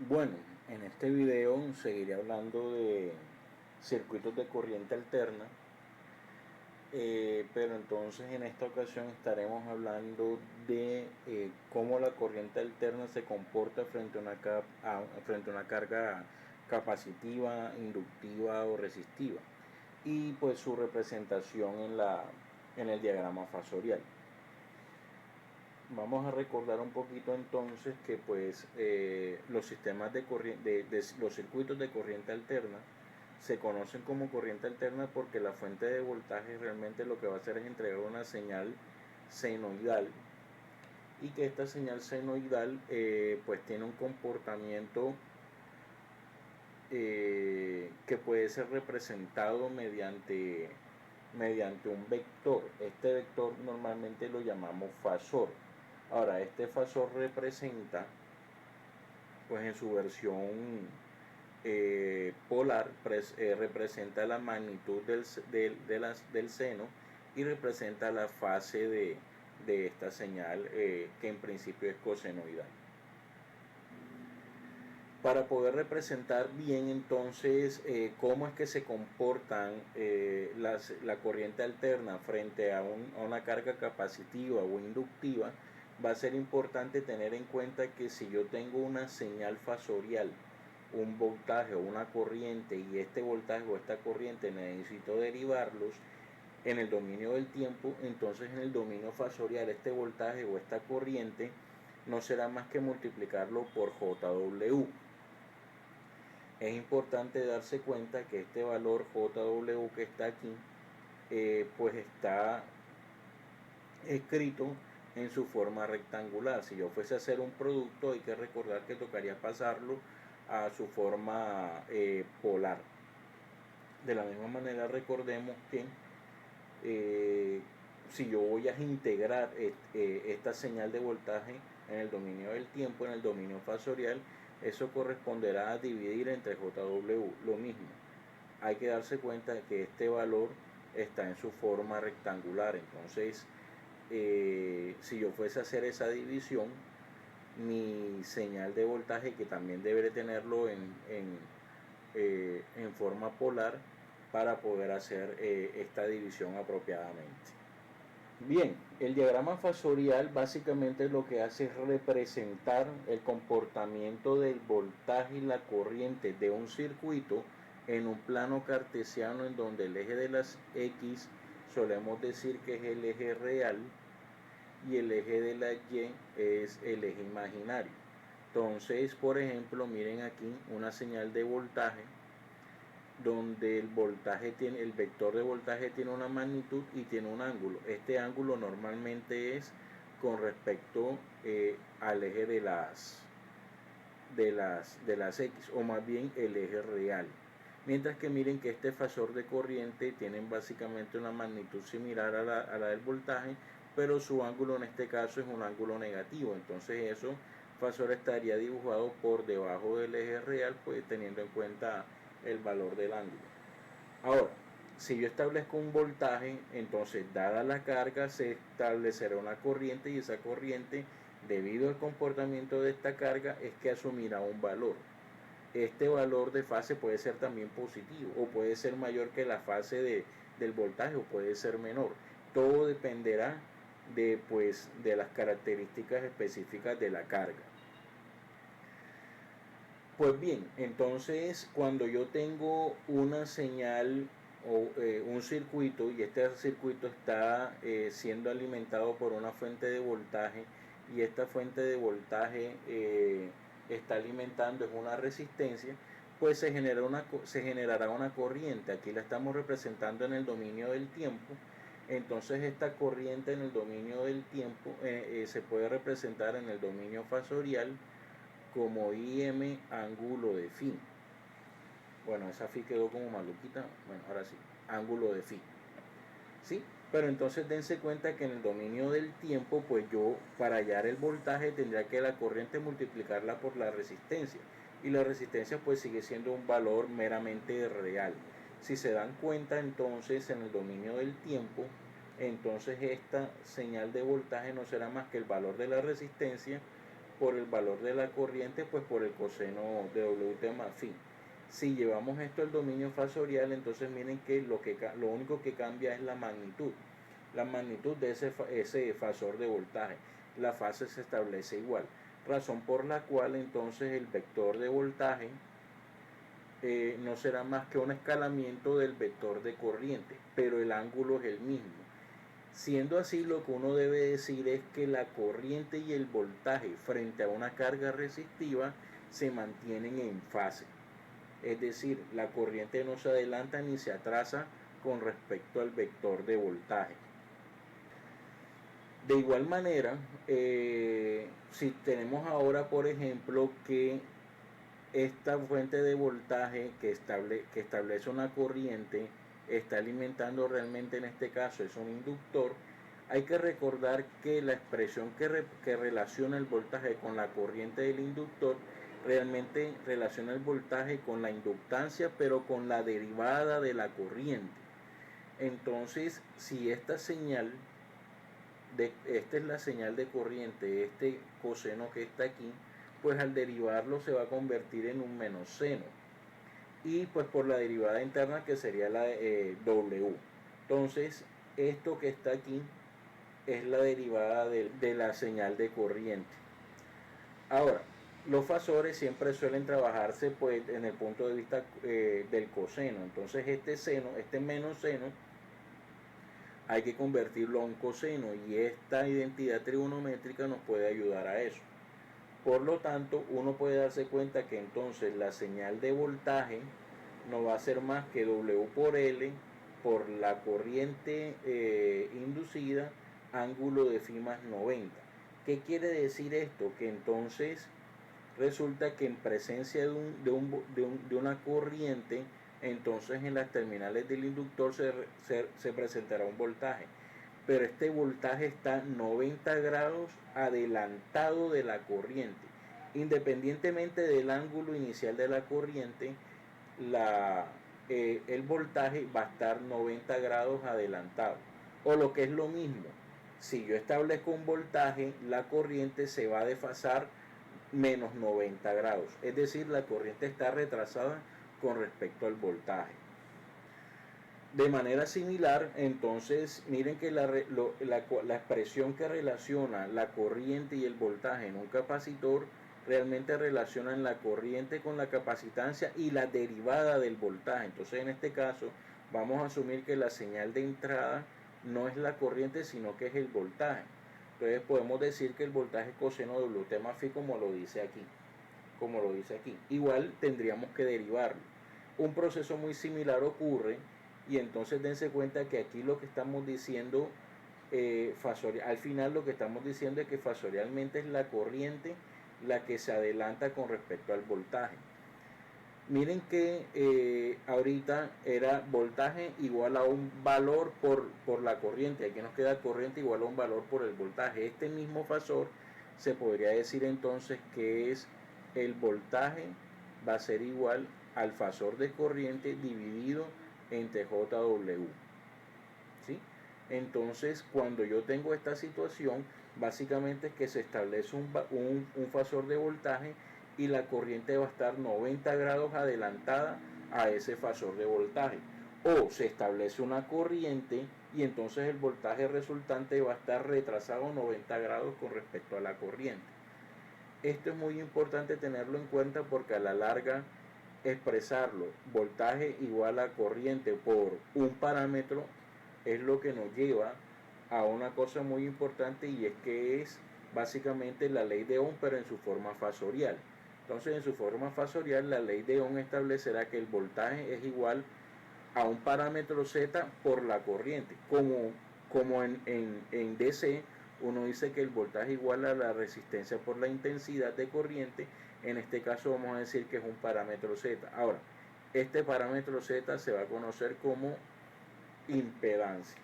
Bueno, en este video seguiré hablando de circuitos de corriente alterna, pero entonces en esta ocasión estaremos hablando de cómo la corriente alterna se comporta frente a una carga capacitiva, inductiva o resistiva, y pues su representación en el diagrama fasorial. Vamos a recordar un poquito entonces que pues los sistemas de los circuitos de corriente alterna se conocen como corriente alterna porque la fuente de voltaje realmente lo que va a hacer es entregar una señal senoidal, y que esta señal senoidal pues tiene un comportamiento que puede ser representado mediante un vector. Este vector normalmente lo llamamos fasor. Ahora, este fasor representa, pues en su versión polar, representa la magnitud del seno, y representa la fase de esta señal, que en principio es cosenoidal. Para poder representar bien entonces cómo es que se comportan la corriente alterna frente a una carga capacitiva o inductiva, va a ser importante tener en cuenta que si yo tengo una señal fasorial, un voltaje o una corriente, y este voltaje o esta corriente necesito derivarlos en el dominio del tiempo, entonces en el dominio fasorial este voltaje o esta corriente no será más que multiplicarlo por JW. Es importante darse cuenta que este valor JW que está aquí, pues está escrito en su forma rectangular. Si yo fuese a hacer un producto, hay que recordar que tocaría pasarlo a su forma polar. De la misma manera, recordemos que si yo voy a integrar esta señal de voltaje en el dominio del tiempo, en el dominio fasorial, eso corresponderá a dividir entre JW. Lo mismo, hay que darse cuenta de que este valor está en su forma rectangular. Entonces, si yo fuese a hacer esa división, mi señal de voltaje, que también deberé tenerlo en forma polar, para poder hacer esta división apropiadamente. Bien, el diagrama fasorial básicamente lo que hace es representar el comportamiento del voltaje y la corriente de un circuito en un plano cartesiano, en donde el eje de las X solemos decir que es el eje real y el eje de la Y es el eje imaginario. Entonces, por ejemplo, miren aquí una señal de voltaje donde el vector de voltaje tiene una magnitud y tiene un ángulo. Este ángulo normalmente es con respecto al eje de las X, o más bien el eje real. Mientras que miren que este fasor de corriente tiene básicamente una magnitud similar a la del voltaje, pero su ángulo en este caso es un ángulo negativo. Entonces eso fasor estaría dibujado por debajo del eje real, pues teniendo en cuenta el valor del ángulo. Ahora, si yo establezco un voltaje, entonces dada la carga se establecerá una corriente, y esa corriente, debido al comportamiento de esta carga, es que asumirá un valor. Este valor de fase puede ser también positivo, o puede ser mayor que la fase del voltaje, o puede ser menor. Todo dependerá de las características específicas de la carga. Pues bien, entonces cuando yo tengo una señal o un circuito, y este circuito está siendo alimentado por una fuente de voltaje, y esta fuente de voltaje está alimentando en una resistencia, pues se generará una corriente. Aquí la estamos representando en el dominio del tiempo. Entonces esta corriente en el dominio del tiempo se puede representar en el dominio fasorial como IM ángulo de phi. Bueno, esa phi quedó como maluquita. Bueno, ahora sí, ángulo de phi. ¿Sí? Pero entonces dense cuenta que en el dominio del tiempo, pues yo, para hallar el voltaje, tendría que la corriente multiplicarla por la resistencia. Y la resistencia pues sigue siendo un valor meramente real. Si se dan cuenta, entonces en el dominio del tiempo, entonces esta señal de voltaje no será más que el valor de la resistencia por el valor de la corriente, pues por el coseno de WT más phi. Si llevamos esto al dominio fasorial, entonces miren que lo único que cambia es la magnitud de ese fasor de voltaje. La fase se establece igual, razón por la cual entonces el vector de voltaje no será más que un escalamiento del vector de corriente, pero el ángulo es el mismo. Siendo así, lo que uno debe decir es que la corriente y el voltaje frente a una carga resistiva se mantienen en fase. Es decir, la corriente no se adelanta ni se atrasa con respecto al vector de voltaje. De igual manera, si tenemos ahora, por ejemplo, que esta fuente de voltaje que establece una corriente está alimentando realmente, en este caso es un inductor, hay que recordar que la expresión que relaciona el voltaje con la corriente del inductor realmente relaciona el voltaje con la inductancia, pero con la derivada de la corriente. Entonces, si esta es la señal de corriente, este coseno que está aquí, pues al derivarlo se va a convertir en un menos seno, y pues por la derivada interna, que sería la W. Entonces esto que está aquí es la derivada de la señal de corriente. Ahora, los fasores siempre suelen trabajarse pues en el punto de vista del coseno. Entonces este menos seno, hay que convertirlo a un coseno, y esta identidad trigonométrica nos puede ayudar a eso. Por lo tanto, uno puede darse cuenta que entonces la señal de voltaje no va a ser más que W por L por la corriente inducida, ángulo de phi más 90. ¿Qué quiere decir esto? Que entonces resulta que en presencia de una corriente, entonces en las terminales del inductor se presentará un voltaje, pero este voltaje está 90 grados adelantado de la corriente. Independientemente del ángulo inicial de la corriente, el voltaje va a estar 90 grados adelantado. O lo que es lo mismo, si yo establezco un voltaje, la corriente se va a desfasar menos 90 grados. Es decir, la corriente está retrasada con respecto al voltaje. De manera similar, entonces, miren que la expresión que relaciona la corriente y el voltaje en un capacitor realmente relacionan la corriente con la capacitancia y la derivada del voltaje. Entonces, en este caso, vamos a asumir que la señal de entrada no es la corriente, sino que es el voltaje. Entonces, podemos decir que el voltaje es coseno de WT más phi, como lo dice aquí. Igual tendríamos que derivarlo. Un proceso muy similar ocurre, y entonces dense cuenta que aquí lo que estamos diciendo, al final lo que estamos diciendo es que fasorialmente es la corriente la que se adelanta con respecto al voltaje. Miren que ahorita era voltaje igual a un valor por la corriente. Aquí nos queda corriente igual a un valor por el voltaje. Este mismo fasor se podría decir entonces que es el voltaje va a ser igual al fasor de corriente dividido entre JW. ¿Sí? Entonces, cuando yo tengo esta situación, básicamente es que se establece un fasor de voltaje, y la corriente va a estar 90 grados adelantada a ese fasor de voltaje. O se establece una corriente, y entonces el voltaje resultante va a estar retrasado 90 grados con respecto a la corriente. Esto es muy importante tenerlo en cuenta, porque a la larga expresarlo, voltaje igual a corriente por un parámetro, es lo que nos lleva a una cosa muy importante, y es que es básicamente la ley de Ohm, pero en su forma fasorial. Entonces, en su forma fasorial, la ley de Ohm establecerá que el voltaje es igual a un parámetro Z por la corriente. Como en DC uno dice que el voltaje es igual a la resistencia por la intensidad de corriente, en este caso vamos a decir que es un parámetro Z. Ahora, este parámetro Z se va a conocer como impedancia.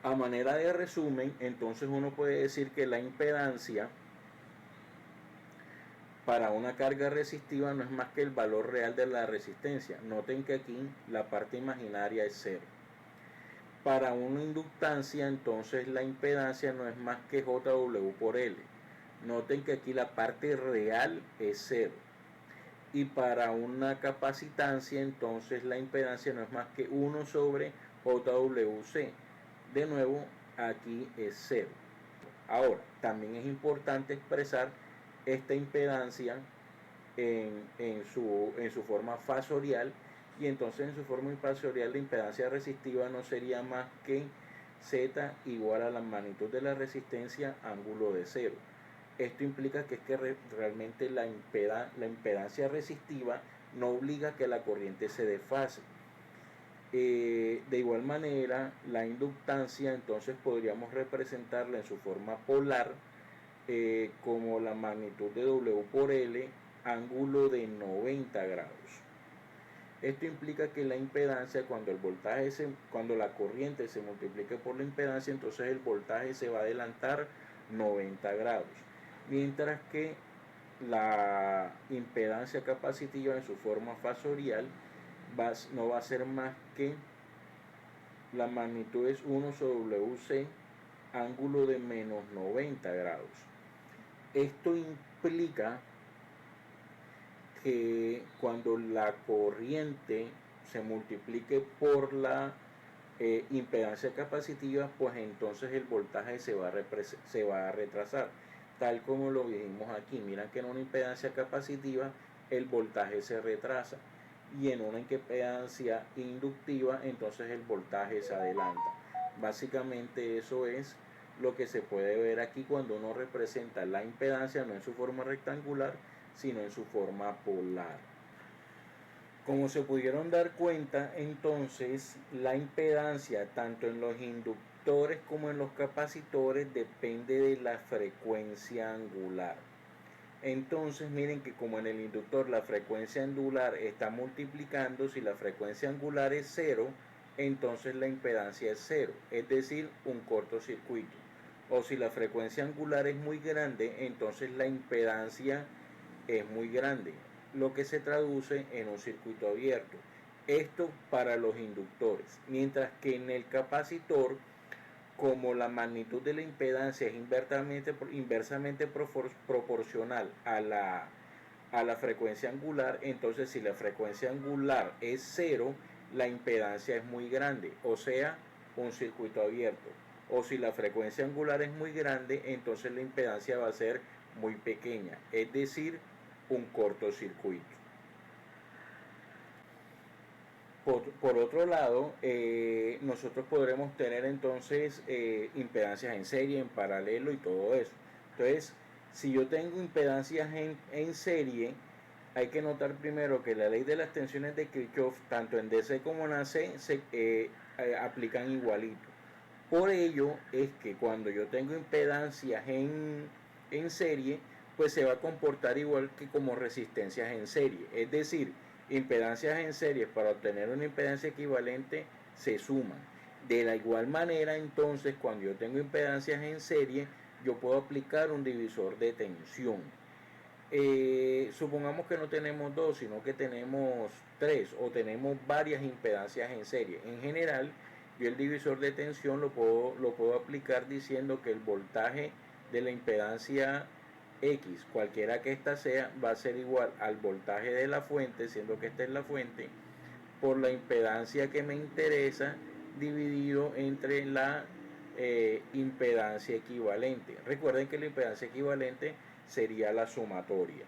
A manera de resumen, entonces uno puede decir que la impedancia para una carga resistiva no es más que el valor real de la resistencia. Noten que aquí la parte imaginaria es 0. Para una inductancia, entonces la impedancia no es más que JW por L. Noten que aquí la parte real es 0. Y para una capacitancia, entonces la impedancia no es más que 1 sobre JWC. De nuevo, aquí es 0. Ahora, también es importante expresar esta impedancia en su forma fasorial, y entonces en su forma fasorial la impedancia resistiva no sería más que Z igual a la magnitud de la resistencia ángulo de 0. Esto implica que realmente la impedancia resistiva no obliga a que la corriente se desfase. De igual manera, la inductancia entonces podríamos representarla en su forma polar como la magnitud de W por L, ángulo de 90 grados. Esto implica que la impedancia, cuando la corriente se multiplique por la impedancia, entonces el voltaje se va a adelantar 90 grados. Mientras que la impedancia capacitiva en su forma fasorial no va a ser más que la magnitud es 1 sobre WC, ángulo de menos 90 grados. Esto implica que cuando la corriente se multiplique por la impedancia capacitiva, pues entonces el voltaje se va a retrasar, tal como lo vimos aquí. Miren que en una impedancia capacitiva el voltaje se retrasa, y en una impedancia inductiva entonces el voltaje se adelanta. Básicamente eso es lo que se puede ver aquí cuando uno representa la impedancia no en su forma rectangular, sino en su forma polar. Como se pudieron dar cuenta, entonces la impedancia tanto en los inductores como en los capacitores depende de la frecuencia angular. Entonces miren que como en el inductor la frecuencia angular está multiplicando, si la frecuencia angular es 0, entonces la impedancia es 0, es decir, un cortocircuito. O si la frecuencia angular es muy grande, entonces la impedancia es muy grande, lo que se traduce en un circuito abierto. Esto para los inductores, mientras que en el capacitor, como la magnitud de la impedancia es inversamente proporcional a la frecuencia angular, entonces si la frecuencia angular es 0, la impedancia es muy grande, o sea, un circuito abierto. O si la frecuencia angular es muy grande, entonces la impedancia va a ser muy pequeña, es decir, un cortocircuito. Por otro lado, nosotros podremos tener entonces impedancias en serie, en paralelo y todo eso. Entonces, si yo tengo impedancias en serie, hay que notar primero que la ley de las tensiones de Kirchhoff, tanto en DC como en AC, se aplican igualito. Por ello es que cuando yo tengo impedancias en serie, pues se va a comportar igual que como resistencias en serie. Es decir, impedancias en serie para obtener una impedancia equivalente se suman. De la igual manera, entonces, cuando yo tengo impedancias en serie, yo puedo aplicar un divisor de tensión. Supongamos que no tenemos 2, sino que tenemos 3 o tenemos varias impedancias en serie. En general, yo el divisor de tensión lo puedo aplicar diciendo que el voltaje de la impedancia X, cualquiera que ésta sea, va a ser igual al voltaje de la fuente, siendo que esta es la fuente, por la impedancia que me interesa, dividido entre la impedancia equivalente. Recuerden que la impedancia equivalente sería la sumatoria.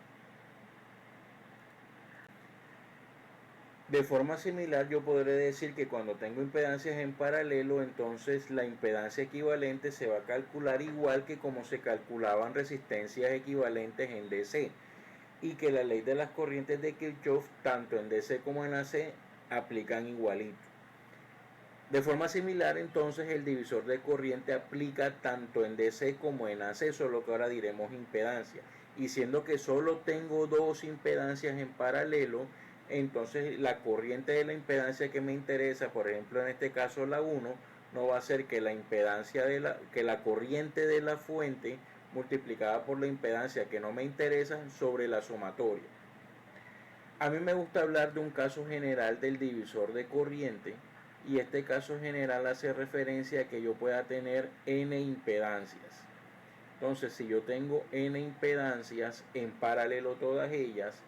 De forma similar, yo podré decir que cuando tengo impedancias en paralelo, entonces la impedancia equivalente se va a calcular igual que como se calculaban resistencias equivalentes en DC, y que la ley de las corrientes de Kirchhoff, tanto en DC como en AC, aplican igualito. De forma similar, entonces, el divisor de corriente aplica tanto en DC como en AC, solo que ahora diremos impedancia. Y siendo que solo tengo dos impedancias en paralelo, entonces la corriente de la impedancia que me interesa, por ejemplo en este caso la 1, no va a ser que la impedancia que la corriente de la fuente multiplicada por la impedancia que no me interesa sobre la sumatoria. A mí me gusta hablar de un caso general del divisor de corriente, y este caso general hace referencia a que yo pueda tener n impedancias. Entonces, si yo tengo n impedancias en paralelo todas ellas,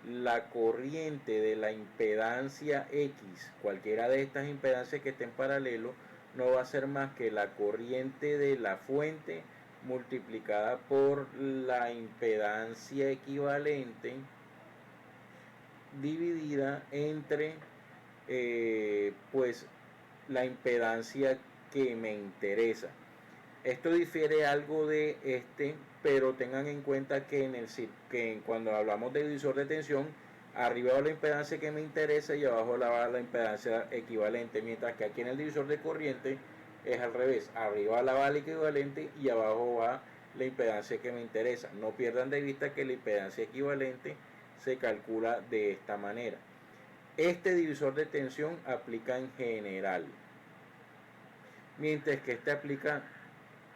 la corriente de la impedancia X, cualquiera de estas impedancias que esté en paralelo, no va a ser más que la corriente de la fuente multiplicada por la impedancia equivalente dividida entre pues la impedancia que me interesa. Esto difiere algo de pero tengan en cuenta que cuando hablamos de divisor de tensión, arriba va la impedancia que me interesa y abajo va la impedancia equivalente, mientras que aquí en el divisor de corriente es al revés, arriba va la equivalente y abajo va la impedancia que me interesa. No pierdan de vista que la impedancia equivalente se calcula de esta manera. Este divisor de tensión aplica en general, mientras que este aplica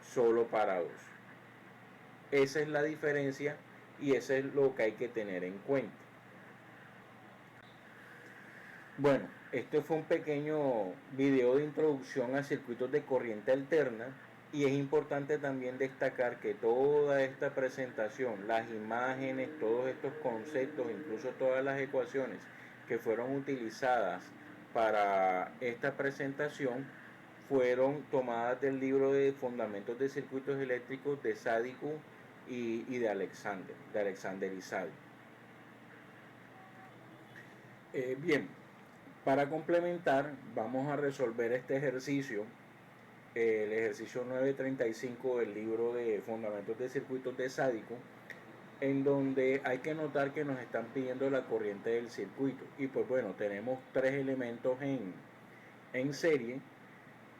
solo para dos. Esa es la diferencia y eso es lo que hay que tener en cuenta. Bueno, este fue un pequeño video de introducción a circuitos de corriente alterna, y es importante también destacar que toda esta presentación, las imágenes, todos estos conceptos, incluso todas las ecuaciones que fueron utilizadas para esta presentación, fueron tomadas del libro de Fundamentos de Circuitos Eléctricos de Sádiku y de Alexander y Sadi. Bien, para complementar, vamos a resolver este ejercicio, el ejercicio 935 del libro de Fundamentos de Circuitos de Sádiku, en donde hay que notar que nos están pidiendo la corriente del circuito. Y pues bueno, tenemos tres elementos en serie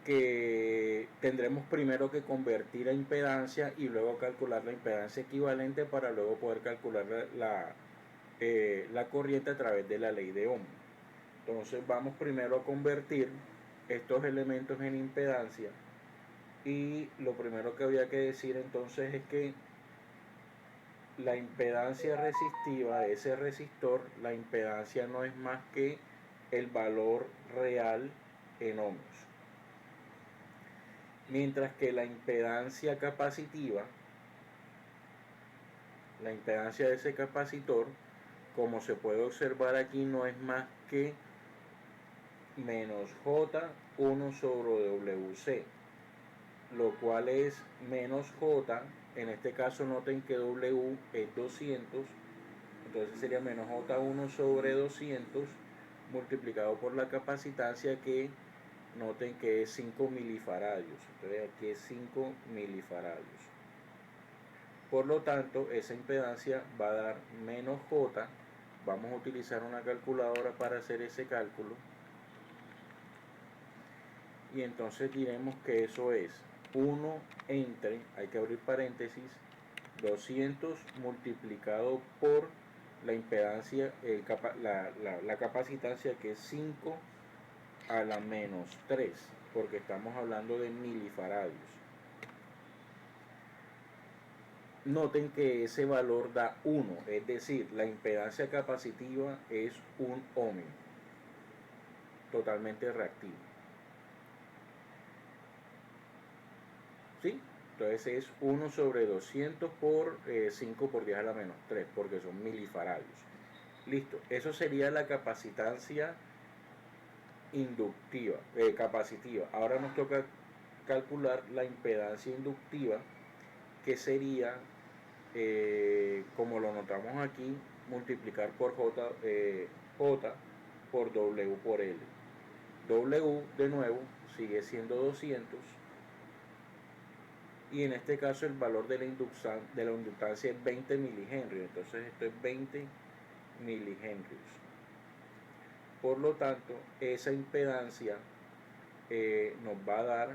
que tendremos primero que convertir a impedancia y luego calcular la impedancia equivalente para luego poder calcular la corriente a través de la ley de Ohm. Entonces vamos primero a convertir estos elementos en impedancia, y lo primero que había que decir entonces es que la impedancia resistiva de ese resistor, la impedancia no es más que el valor real en ohms, mientras que la impedancia capacitiva, la impedancia de ese capacitor, como se puede observar aquí, no es más que menos J1 sobre WC, lo cual es menos J, en este caso noten que W es 200, entonces sería menos J1 sobre 200 multiplicado por la capacitancia, que noten que es 5 milifaradios, entonces aquí es 5 milifaradios. Por lo tanto, esa impedancia va a dar menos J. Vamos a utilizar una calculadora para hacer ese cálculo, y entonces diremos que eso es 1 entre, hay que abrir paréntesis, 200 multiplicado por la impedancia, la capacitancia, que es 5 a la menos 3, porque estamos hablando de milifaradios. Noten que ese valor da 1, es decir, la impedancia capacitiva es un ohm, totalmente reactivo. ¿Sí? Entonces es 1 sobre 200 por 5 por 10 a la menos 3, porque son milifaradios. Listo, eso sería la capacitancia inductiva, capacitiva. Ahora nos toca calcular la impedancia inductiva, que sería, como lo notamos aquí, multiplicar por J por W por L. W de nuevo sigue siendo 200, y en este caso el valor de la inductancia es 20 milihenrios, entonces esto es 20 milihenrios. Por lo tanto, esa impedancia nos va a dar,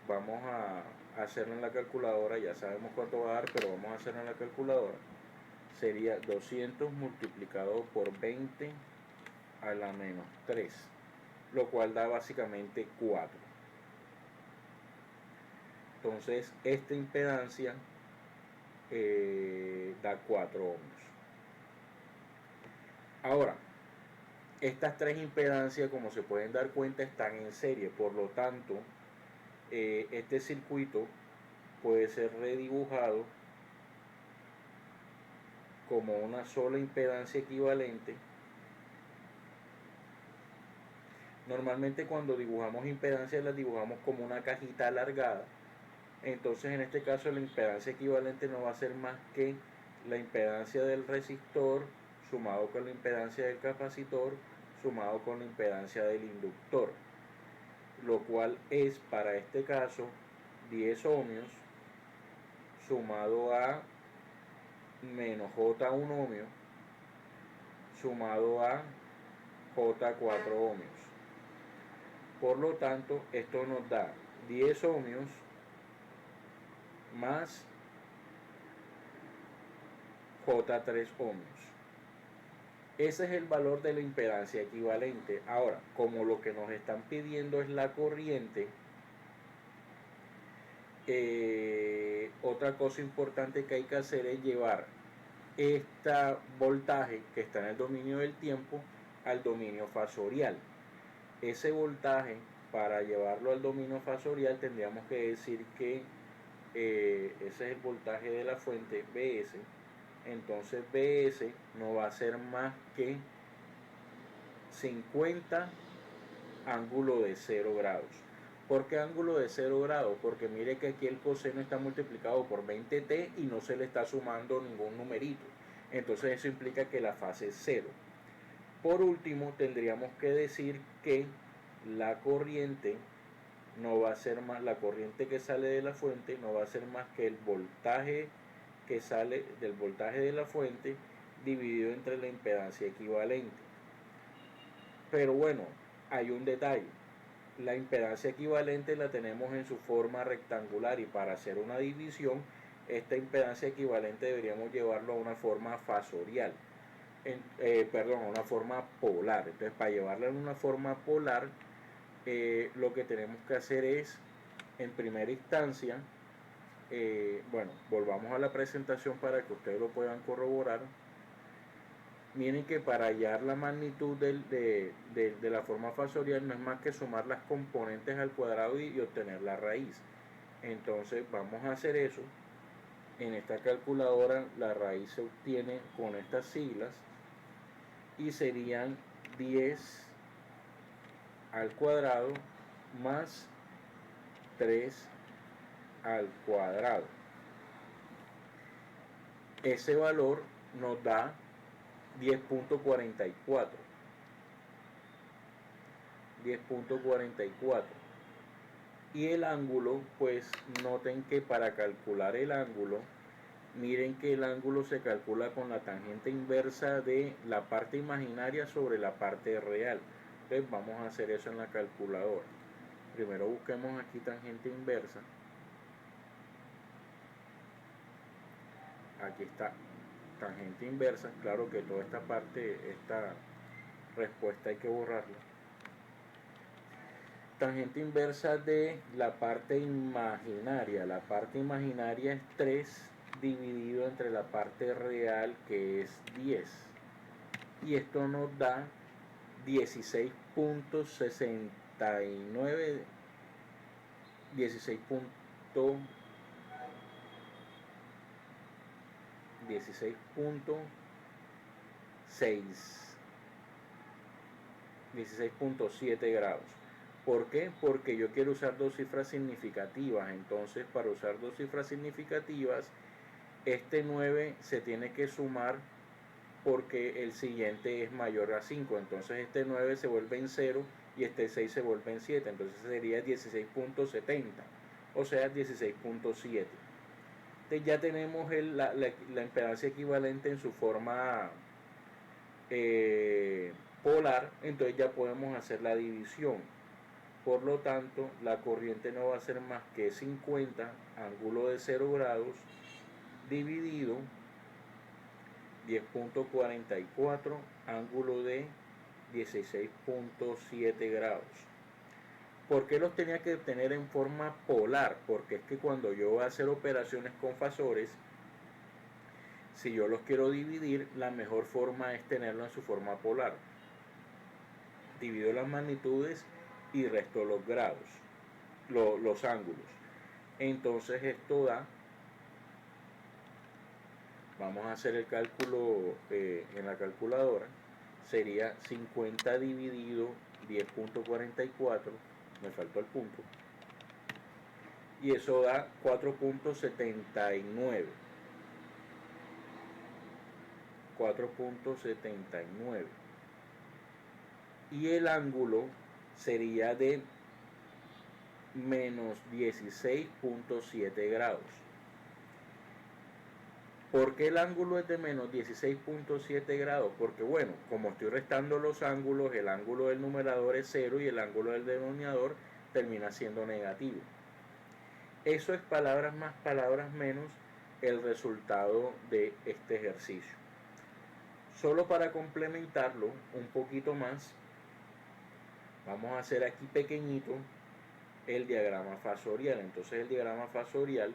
vamos a hacerlo en la calculadora, ya sabemos cuánto va a dar, pero vamos a hacerlo en la calculadora, sería 200 multiplicado por 20 a la menos 3, lo cual da básicamente 4. Entonces esta impedancia da 4 ohms. Ahora, estas tres impedancias, como se pueden dar cuenta, están en serie, por lo tanto este circuito puede ser redibujado como una sola impedancia equivalente. Normalmente cuando dibujamos impedancias las dibujamos como una cajita alargada. Entonces en este caso la impedancia equivalente no va a ser más que la impedancia del resistor sumado con la impedancia del capacitor sumado con la impedancia del inductor, lo cual es para este caso 10 ohmios sumado a menos J1 ohmio sumado a J4 ohmios. Por lo tanto, esto nos da 10 ohmios más J3 ohmios. Ese es el valor de la impedancia equivalente. Ahora, como lo que nos están pidiendo es la corriente, otra cosa importante que hay que hacer es llevar este voltaje que está en el dominio del tiempo al dominio fasorial. Ese voltaje, para llevarlo al dominio fasorial, tendríamos que decir que ese es el voltaje de la fuente, Bs. Entonces Bs no va a ser más que 50 ángulo de 0 grados. ¿Por qué ángulo de 0 grados? Porque mire que aquí el coseno está multiplicado por 20t y no se le está sumando ningún numerito. Entonces eso implica que la fase es 0. Por último, tendríamos que decir que la corriente no va a ser más, la corriente que sale de la fuente no va a ser más que el voltaje que sale del voltaje de la fuente dividido entre la impedancia equivalente. Pero bueno, hay un detalle. La impedancia equivalente la tenemos en su forma rectangular y para hacer una división, esta impedancia equivalente deberíamos llevarlo a una forma fasorial. A una forma polar. Entonces, para llevarla en una forma polar, lo que tenemos que hacer es, en primera instancia, volvamos a la presentación para que ustedes lo puedan corroborar. Miren que para hallar la magnitud de la forma fasorial no es más que sumar las componentes al cuadrado y obtener la raíz. Entonces vamos a hacer eso. En esta calculadora la raíz se obtiene con estas siglas y serían 10 al cuadrado más 3 al cuadrado. Ese valor nos da 10.44. Y el ángulo, pues noten que para calcular el ángulo, miren que el ángulo se calcula con la tangente inversa de la parte imaginaria sobre la parte real. Entonces vamos a hacer eso en la calculadora. Primero busquemos aquí tangente inversa. Aquí está tangente inversa. Claro que toda esta parte, esta respuesta hay que borrarla. Tangente inversa de la parte imaginaria. La parte imaginaria es 3 dividido entre la parte real, que es 10. Y esto nos da 16.69, 16.7 grados. ¿Por qué? Porque yo quiero usar dos cifras significativas. Entonces, para usar dos cifras significativas, este 9 se tiene que sumar porque el siguiente es mayor a 5. Entonces este 9 se vuelve en 0 y este 6 se vuelve en 7. Entonces sería 16.70, o sea 16.7. Entonces ya tenemos la impedancia equivalente en su forma polar. Entonces ya podemos hacer la división. Por lo tanto, la corriente no va a ser más que 50 ángulo de 0 grados dividido 10.44 ángulo de 16.7 grados. ¿Por qué los tenía que obtener en forma polar? Porque es que cuando yo voy a hacer operaciones con fasores, si yo los quiero dividir, la mejor forma es tenerlo en su forma polar. Divido las magnitudes y resto los grados, los ángulos. Entonces esto da, vamos a hacer el cálculo en la calculadora, sería 50 dividido 10.44, me faltó el punto, y eso da 4.79. 4.79 y el ángulo sería de menos 16.7 grados. ¿Por qué el ángulo es de menos 16.7 grados? Porque bueno, como estoy restando los ángulos, el ángulo del numerador es 0 y el ángulo del denominador termina siendo negativo. Eso es palabras más, palabras menos el resultado de este ejercicio. Solo para complementarlo un poquito más, vamos a hacer aquí pequeñito el diagrama fasorial. Entonces el diagrama fasorial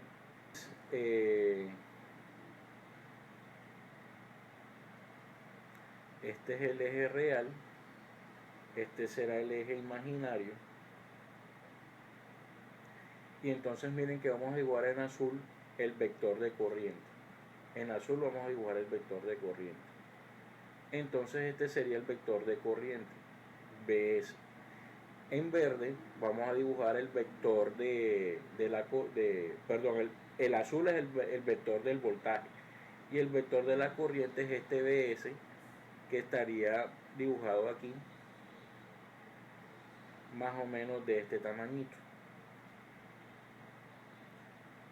este es el eje real, este será el eje imaginario, y entonces miren que vamos a dibujar en azul el vector de corriente. En azul vamos a dibujar el vector de corriente. Entonces este sería el vector de corriente, BS. En verde vamos a dibujar el vector el azul es el vector del voltaje y el vector de la corriente es este BS, que estaría dibujado aquí más o menos de este tamañito,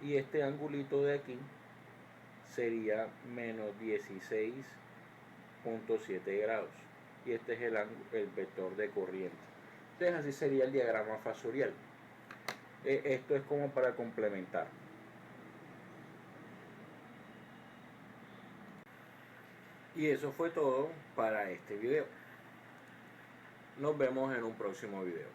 y este angulito de aquí sería menos 16.7 grados, y este es el vector de corriente. Entonces así sería el diagrama fasorial. Esto es como para complementar. Y eso fue todo para este video. Nos vemos en un próximo video.